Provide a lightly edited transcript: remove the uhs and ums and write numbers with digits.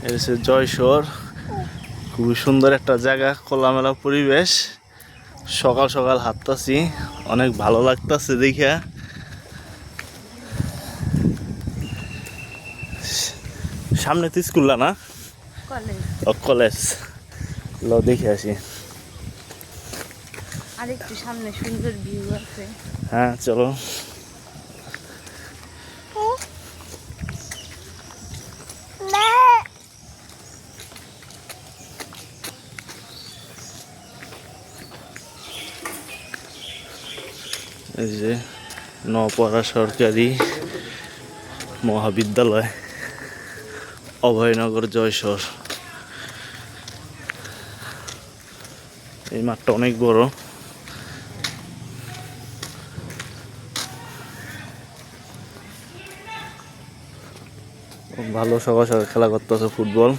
এটা হচ্ছে জয়শোর। খুবই সুন্দর একটা জায়গা, খোলামেলা পরিবেশ। সকাল সকাল হাঁটতাছি, অনেক ভালো লাগতাছে দেখা। সামনে তো স্কুল না, কলেজ। লো দেখে আসি। আরেকটু সামনে সুন্দর ভিউ আছে। হ্যাঁ চলো। এই যে নওপাড়া সরকারি মহাবিদ্যালয়, অভয়নগর, জয়শোর। এই মাঠটা অনেক বড়। ভালো সকাল সকাল খেলা করতেছে ফুটবল।